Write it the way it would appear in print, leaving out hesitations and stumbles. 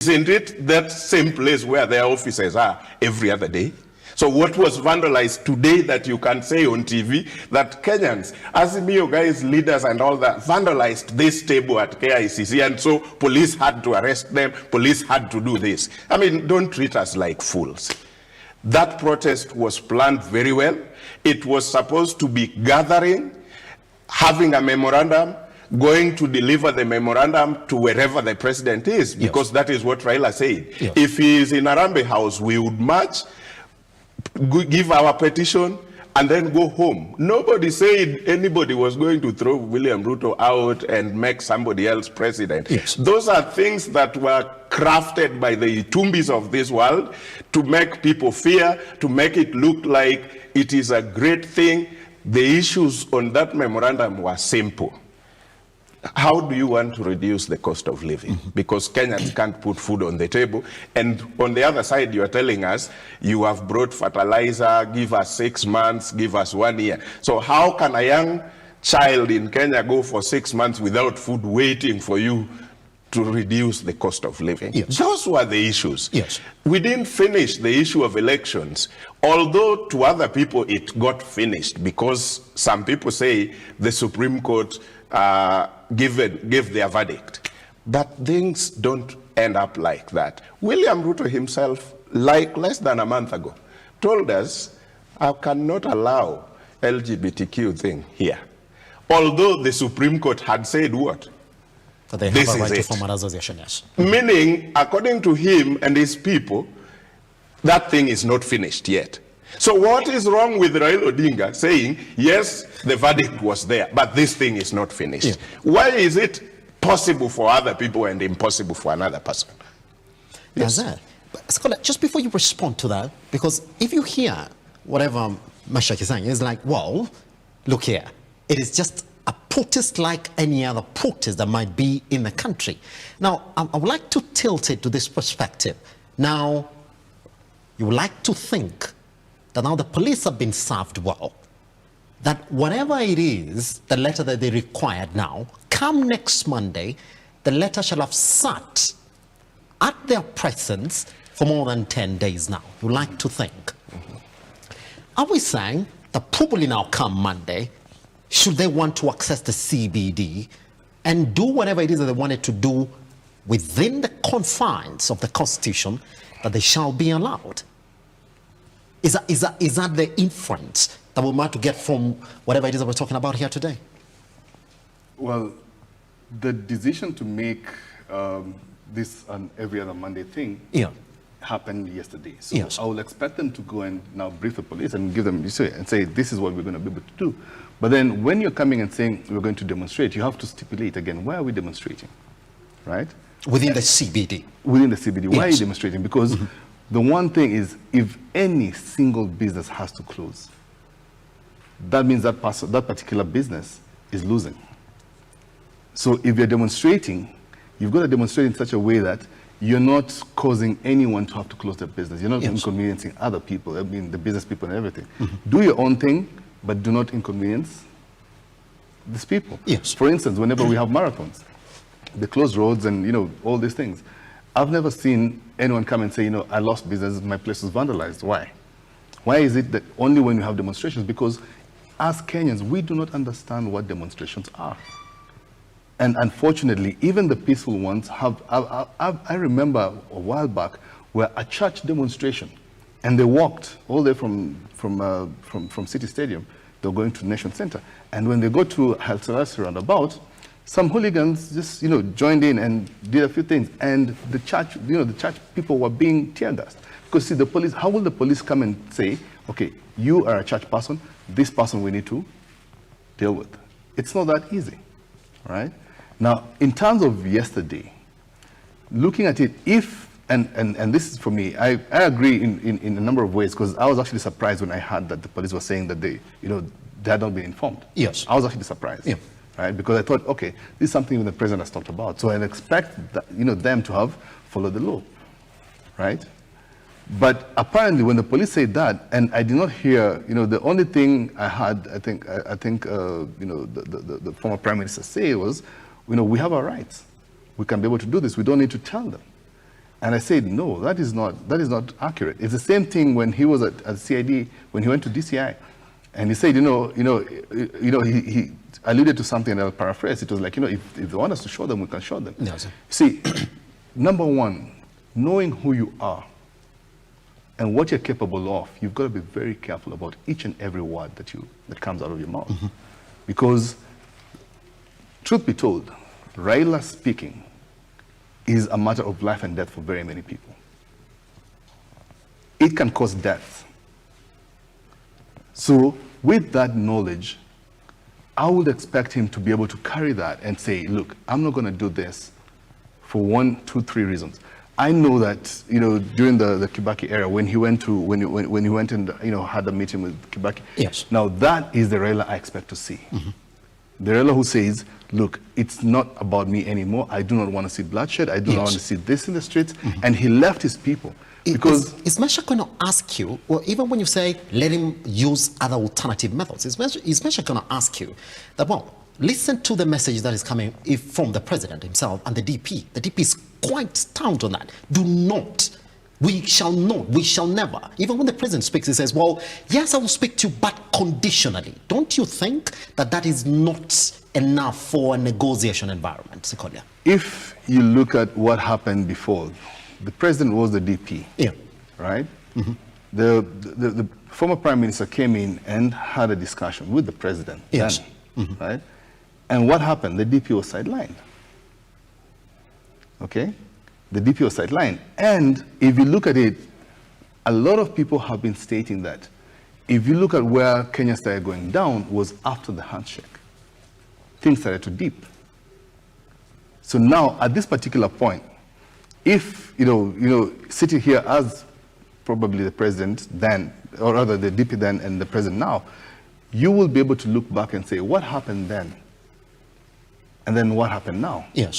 Isn't it that same place where their offices are every other day? So what was vandalized today that you can say on TV that Kenyans, Azimio guys, leaders and all that, vandalized this table at KICC, and so police had to arrest them, police had to do this. I mean, don't treat us like fools. That protest was planned very well. It was supposed to be gathering, having a memorandum, going to deliver the memorandum to wherever the president is, because that is what Raila said. If he is in Arambe House, we would march, give our petition, and then go home. Nobody said anybody was going to throw William Ruto out and make somebody else president. Those are things that were crafted by the Itumbis of this world to make people fear, to make it look like it is a great thing. The issues on that memorandum were simple. How do you want to reduce the cost of living? Because Kenyans can't put food on the table. And on the other side, you are telling us you have brought fertilizer, give us 6 months, give us 1 year. So how can a young child in Kenya go for 6 months without food waiting for you to reduce the cost of living? Those were the issues. We didn't finish the issue of elections, although to other people it got finished because some people say the Supreme Court give their verdict. But things don't end up like that. William Ruto himself, like less than a month ago, told us, I cannot allow LGBTQ thing here. Although the Supreme Court had said what? So they have a right to form an association, yes. Meaning, according to him and his people, that thing is not finished yet. So what is wrong with Raila Odinga saying, yes, the verdict was there, but this thing is not finished? Why is it possible for other people and impossible for another person? Sikolia, just before you respond to that, because if you hear whatever Meshack is saying, it's like, well, look here, it is just a protest like any other protest that might be in the country. Now, I would like to tilt it to this perspective. Now, you would like to think that now the police have been served well, that whatever it is, the letter that they required now, come next Monday, the letter shall have sat at their presence for more than 10 days now. You like to think. Are we saying that probably now come Monday, should they want to access the CBD and do whatever it is that they wanted to do within the confines of the Constitution, that they shall be allowed? Is that the inference that we might to get from whatever it is that we're talking about here today? Well, the decision to make this an every other Monday thing happened yesterday. So I will expect them to go and now brief the police and give them and say, this is what we're going to be able to do. But then when you're coming and saying we're going to demonstrate, you have to stipulate again, why are we demonstrating, right? Within the CBD. Within the CBD. Why are you demonstrating? Because the one thing is, if any single business has to close, that means that particular business is losing. So if you're demonstrating, you've got to demonstrate in such a way that you're not causing anyone to have to close their business. You're not inconveniencing other people, I mean the business people and everything. Do your own thing, but do not inconvenience these people. For instance, whenever we have marathons, they close roads and all these things. I've never seen anyone come and say, I lost business, my place was vandalized. Why? Why is it that only when you have demonstrations? Because as Kenyans, we do not understand what demonstrations are. And unfortunately, even the peaceful ones have, I remember a while back where a church demonstration, and they walked all the way from City Stadium, they were going to Nation Center. And when they go to H.E Ruto roundabout, some hooligans just, joined in and did a few things, and the church, the church people were being tear gassed. Because see, the police, how will the police come and say, okay, you are a church person, this person we need to deal with? It's not that easy, right? Now, in terms of yesterday, looking at it, and this is for me, I agree in a number of ways, because I was actually surprised when I heard that the police were saying that they had not been informed. I was actually surprised. Right? Because I thought, okay, this is something the president has talked about. So I expect that, them to have followed the law, right? But apparently, when the police said that, and I did not hear, the only thing I had, I think, the former prime minister say was, we have our rights. We can be able to do this. We don't need to tell them. And I said, no, that is not accurate. It's the same thing when he was at CID, when he went to DCI. And he said, he alluded to something, and I'll paraphrase. It was like, if they want us to show them, we can show them. No, sir. See, number one, knowing who you are and what you're capable of, you've got to be very careful about each and every word that comes out of your mouth. Mm-hmm. Because, truth be told, Raila speaking is a matter of life and death for very many people. It can cause death. So, with that knowledge, I would expect him to be able to carry that and say, look, I'm not going to do this for 1, 2, 3 reasons. I know that, during the Kibaki era, when he went and had a meeting with Kibaki. Yes. Now that is the Raila I expect to see. Mm-hmm. The Raila who says, look, it's not about me anymore. I do not want to see bloodshed. I do not want to see this in the streets. Mm-hmm. And he left his people. Because is Meshack going to ask you, or even when you say, let him use other alternative methods, is Meshack going to ask you that, well, listen to the message that is coming from the president himself and the DP. The DP is quite stout on that. Do not, we shall not, we shall never. Even when the president speaks, he says, well, yes, I will speak to you, but conditionally. Don't you think that is not enough for a negotiation environment, Sikolia? If you look at what happened before, the president was the DP, right? Mm-hmm. The former prime minister came in and had a discussion with the president, then, mm-hmm. right? And what happened? The DP was sidelined. Okay? The DP was sidelined. And if you look at it, a lot of people have been stating that if you look at where Kenya started going down was after the handshake. Things started to dip. So now, at this particular point, if, sitting here as probably the president then, or rather the DP then and the president now, you will be able to look back and say, what happened then? And then what happened now? Yes.